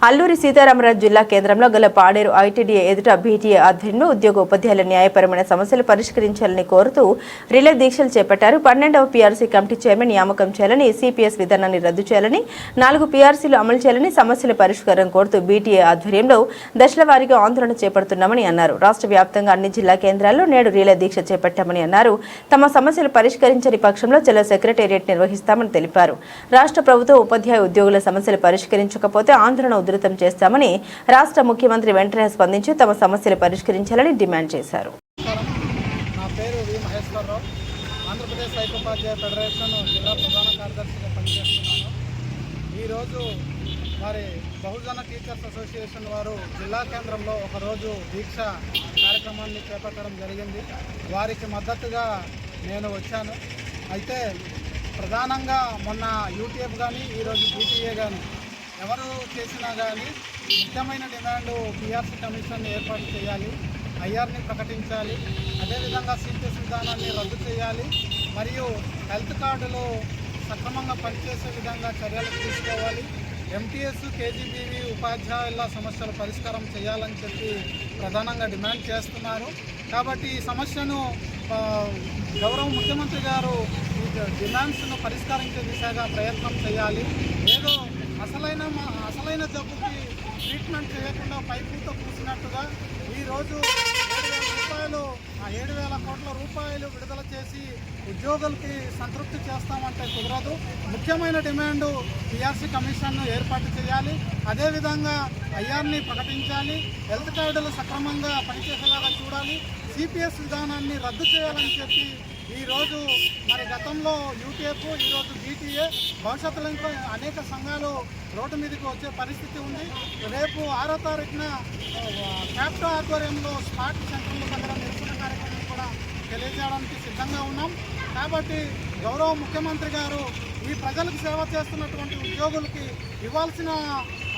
అల్లూరి సీతారామరాజు జిల్లా కేంద్రంలో గల పాడేరు ఐటీడీఏ ఎదుట బీటీఏ ఆధ్వర్యంలో ఉద్యోగ ఉపాధ్యాయుల న్యాయపరమైన సమస్యలు పరిష్కరించాలని కోరుతూ రిలే దీక్షలు చేపట్టారు. 12వ పీఆర్సీ కమిటీ చైర్మన్ నియామకం చేయాలని, సిపిఎస్ విధానాన్ని రద్దు చేయాలని, 4 పీఆర్సీలు అమలు చేయాలని, సమస్యల పరిష్కారం కోరుతూ బీటీఏ ఆధ్వర్యంలో దశల వారీగా ఆందోళన చేపడుతున్నామని అన్నారు. రాష్ట్ర వ్యాప్తంగా అన్ని జిల్లా కేంద్రాల్లో నేడు రిలే దీక్ష చేపట్టామని అన్నారు. తమ సమస్యలు పరిష్కరించని పక్షంలో జిల్లా సెక్రటేరియట్ నిర్వహిస్తామని తెలిపారు. రాష్ట్ర ప్రభుత్వం ఉపాధ్యాయ ఉద్యోగుల సమస్యలు పరిష్కరించకపోతే ఆందోళన ఉధృతం చేస్తామని రాష్ట్ర ముఖ్యమంత్రి వెంటనే స్పందించి తమ సమస్యలు పరిష్కరించాలని డిమాండ్ చేశారు. నా పేరు వి మహేశ్వరరావు. ఆంధ్రప్రదేశ్ ఐక్యోపాధ్యాయ ఫెడరేషన్ జిల్లా ప్రధాన కార్యదర్శిగా పనిచేస్తున్నాను. ఈరోజు మరి బహుజన టీచర్స్ అసోసియేషన్ వారు జిల్లా కేంద్రంలో ఒకరోజు దీక్ష కార్యక్రమాన్ని చేపట్టడం జరిగింది. వారికి మద్దతుగా నేను వచ్చాను. అయితే ప్రధానంగా మొన్న యూటీఎఫ్ కానీ ఈరోజు బీటీఏ కానీ ఎవరు చేసినా కానీ ముఖ్యమైన డిమాండ్ పీఆర్సీ కమిషన్ ఏర్పాటు చేయాలి, ఐఆర్ని ప్రకటించాలి, అదేవిధంగా సిపిఎస్ విధానాన్ని రద్దు చేయాలి, మరియు హెల్త్ కార్డులు సక్రమంగా పనిచేసే విధంగా చర్యలు తీసుకోవాలి, ఎంటీఎస్ కేజీబీవీ ఉపాధ్యాయుల సమస్యల పరిష్కారం చేయాలని చెప్పి ప్రధానంగా డిమాండ్ చేస్తున్నారు. కాబట్టి ఈ సమస్యను గౌరవ ముఖ్యమంత్రి గారు ఈ డిమాండ్స్ను పరిష్కరించే దిశగా ప్రయత్నం చేయాలి. ఏదో అసలైన జబ్బుకి ట్రీట్మెంట్ చేయకుండా పైపూత పూసినట్టుగా ఈరోజు 7,000 కోట్ల రూపాయలు విడుదల చేసి ఉద్యోగులకి సంతృప్తి చేస్తామంటే కుదరదు. ముఖ్యమైన డిమాండు పీఆర్సీ కమిషన్ను ఏర్పాటు చేయాలి, అదేవిధంగా ఐఆర్ని ప్రకటించాలి, హెల్త్ కార్డులు సక్రమంగా పనిచేసేలాగా చూడాలి, సిపిఎస్ విధానాన్ని రద్దు చేయాలని చెప్పి ఈరోజు మరి గతంలో యూటీఎఫ్, ఈరోజు బీటీఏ, భవిష్యత్తులో ఇంకా అనేక సంఘాలు రోడ్డు మీదకి వచ్చే పరిస్థితి ఉంది. రేపు 6వ తారీఖున క్యాప్టో ఆధ్వర్యంలో స్పాట్ సెంటర్ల దగ్గర నిరసన కార్యక్రమం కూడా తెలియజేయడానికి సిద్ధంగా ఉన్నాం. కాబట్టి గౌరవ ముఖ్యమంత్రి గారు ఈ ప్రజలకు సేవ చేస్తున్నటువంటి ఉద్యోగులకి ఇవ్వాల్సిన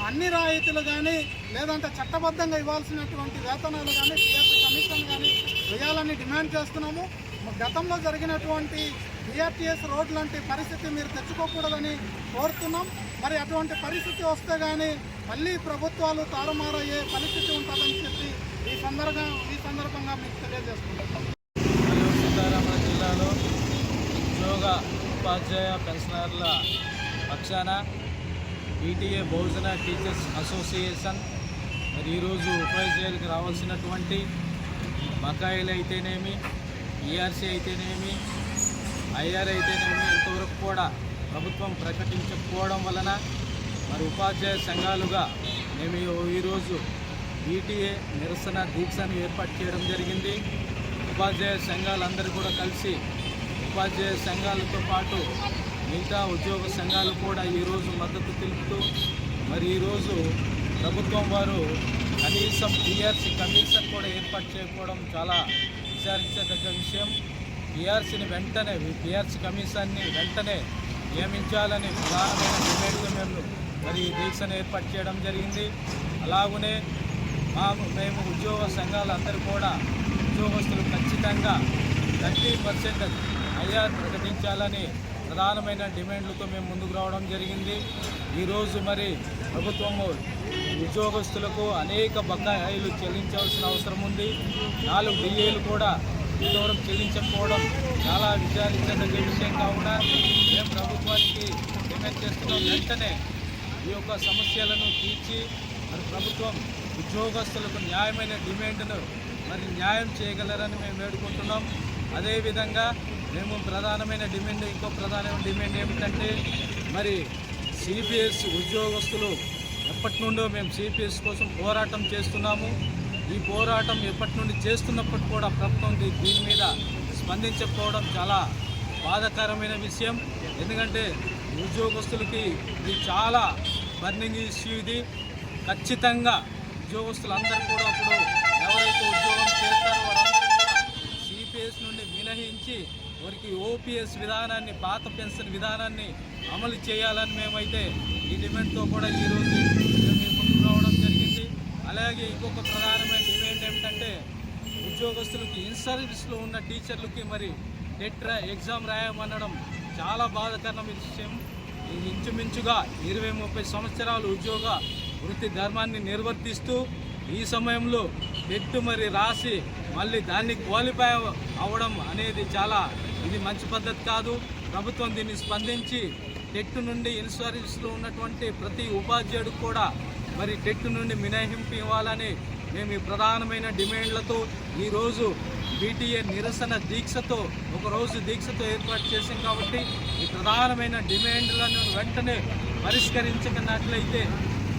అన్ని రాయితీలు కానీ, లేదంటే చట్టబద్ధంగా ఇవ్వాల్సినటువంటి వేతనాలు కానీ, పీఆర్సీ కమిషన్ కానీ వేయాలని డిమాండ్ చేస్తున్నాము. గతంలో జరిగినటువంటి బీఆర్టీఎస్ రోడ్ లాంటి పరిస్థితి మీరు తెచ్చుకోకూడదని కోరుతున్నాం. మరి అటువంటి పరిస్థితి వస్తే కానీ మళ్ళీ ప్రభుత్వాలు తారుమారయ్యే పరిస్థితి ఉంటుందని చెప్పి ఈ సందర్భంగా మీకు తెలియజేస్తున్నాం. సీతారామరాజు జిల్లాలో ఉద్యోగ ఉపాధ్యాయ పెన్షనర్ల పక్షాన బీటీఏ బహుజన టీచర్స్ అసోసియేషన్ మరి ఈరోజు ఉపాధ్యాయులకు రావాల్సినటువంటి బకాయిలు అయితేనేమి, ఈఆర్సీ అయితేనేమి, ఐఆర్ అయితేనేమి ఇంతవరకు కూడా ప్రభుత్వం ప్రకటించకపోవడం వలన మరి ఉపాధ్యాయ సంఘాలుగా మేము ఈరోజు బీటీఏ నిరసన దీక్షను ఏర్పాటు చేయడం జరిగింది. ఉపాధ్యాయ సంఘాలందరూ కూడా కలిసి ఉపాధ్యాయ సంఘాలతో పాటు మిగతా ఉద్యోగ సంఘాలు కూడా ఈరోజు మద్దతు తెలుపుతూ మరి ఈరోజు ప్రభుత్వం వారు కనీసం పీఆర్సీ కమిషన్ కూడా ఏర్పాటు చేయకపోవడం చాలా విచారించదగ్గ విషయం. పీఆర్సీ కమిషన్ని వెంటనే నియమించాలని ప్రధానమైన డిమాండ్గా మేము మరి దీక్షను ఏర్పాటు చేయడం జరిగింది. అలాగనే మేము ఉద్యోగ సంఘాలందరూ కూడా ఉద్యోగస్తులు ఖచ్చితంగా 30% ఐఆర్ ప్రకటించాలని ప్రధానమైన డిమాండ్లతో మేము ముందుకు రావడం జరిగింది. ఈరోజు మరి ప్రభుత్వము ఉద్యోగస్తులకు అనేక బకాయిలు చెల్లించాల్సిన అవసరం ఉంది. 4 డిఏలు కూడా ఇంతవరకు చెల్లించకపోవడం చాలా విచారించదగ్గ విషయం కావున మేము ప్రభుత్వానికి డిమాండ్ చేస్తున్నాం. వెంటనే ఈ యొక్క సమస్యలను తీర్చి మరి ప్రభుత్వం ఉద్యోగస్తులకు న్యాయమైన డిమాండ్ను మరి న్యాయం చేయగలరని మేము వేడుకుంటున్నాం. అదేవిధంగా మేము ఇంకో ప్రధానమైన డిమాండ్ ఏమిటంటే మరి సిపిఎస్ ఉద్యోగస్తులు ఎప్పటి నుండో మేము సిపిఎస్ కోసం పోరాటం చేస్తున్నాము. ఈ పోరాటం ఎప్పటి నుండి చేస్తున్నప్పటి కూడా ప్రభుత్వం దీని మీద స్పందించకపోవడం చాలా బాధాకరమైన విషయం. ఎందుకంటే ఉద్యోగస్తులకి ఇది చాలా బర్నింగ్ ఇష్యూ. ఇది ఖచ్చితంగా ఉద్యోగస్తులందరూ కూడా ఇప్పుడు ఎవరైతే ఉద్యోగం చేస్తారో వారందరూ కూడా సిపిఎస్ నుండి మినహించి వారికి ఓపీఎస్ విధానాన్ని, పాత పెన్షన్ విధానాన్ని అమలు చేయాలని మేమైతే ఈ డిమాండ్తో కూడా ఈరోజు ముందుకు రావడం జరిగింది. అలాగే ఇంకొక ప్రధానమైన డిమాండ్ ఏమిటంటే ఉద్యోగస్తులకి ఇన్ సర్వీస్లో ఉన్న టీచర్లకి మరి టెట్ ఎగ్జామ్ రాయమనడం చాలా బాధాకరమైన విషయం. ఇంచుమించుగా 20-30 సంవత్సరాలు వృత్తి ధర్మాన్ని నిర్వర్తిస్తూ ఈ సమయంలో టెట్ మరి రాసి మళ్ళీ దాన్ని క్వాలిఫై అవ్వడం అనేది చాలా ఇది మంచి పద్ధతి కాదు. ప్రభుత్వం దీన్ని స్పందించి టెట్ నుండి ఇన్సూరెన్స్లో ఉన్నటువంటి ప్రతి ఉపాధ్యాయుడికి కూడా మరి టెట్ నుండి మినహాయింపు ఇవ్వాలని మేము ఈ ప్రధానమైన డిమాండ్లతో ఈరోజు బీటీఏ నిరసన దీక్షతో ఒకరోజు దీక్షతో ఏర్పాటు చేసాం. కాబట్టి ఈ ప్రధానమైన డిమాండ్లను వెంటనే పరిష్కరించకున్నట్లయితే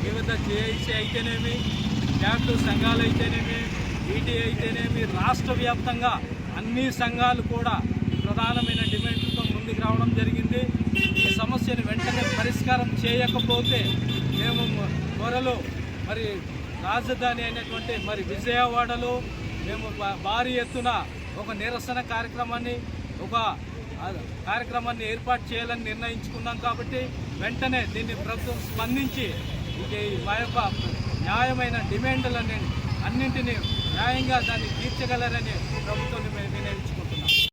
వివిధ జేఐసీ అయితేనేమి, క్యాట్ సంఘాలు అయితేనేమి, బీటీఏ అయితేనేమి, రాష్ట్ర వ్యాప్తంగా అన్ని సంఘాలు కూడా ప్రధానమైన డిమాండ్లతో ముందుకు రావడం జరిగింది. ఈ సమస్యను వెంటనే పరిష్కారం చేయకపోతే మేము త్వరలో మరి రాజధాని అయినటువంటి మరి విజయవాడలో మేము భారీ ఎత్తున ఒక నిరసన కార్యక్రమాన్ని ఏర్పాటు చేయాలని నిర్ణయించుకున్నాం. కాబట్టి వెంటనే దీన్ని ప్రభుత్వం స్పందించి మా యొక్క న్యాయమైన డిమాండ్లని అన్నింటినీ న్యాయంగా దాన్ని తీర్చగలరని ప్రభుత్వాన్ని మేము నిర్ణయించుకున్నాం.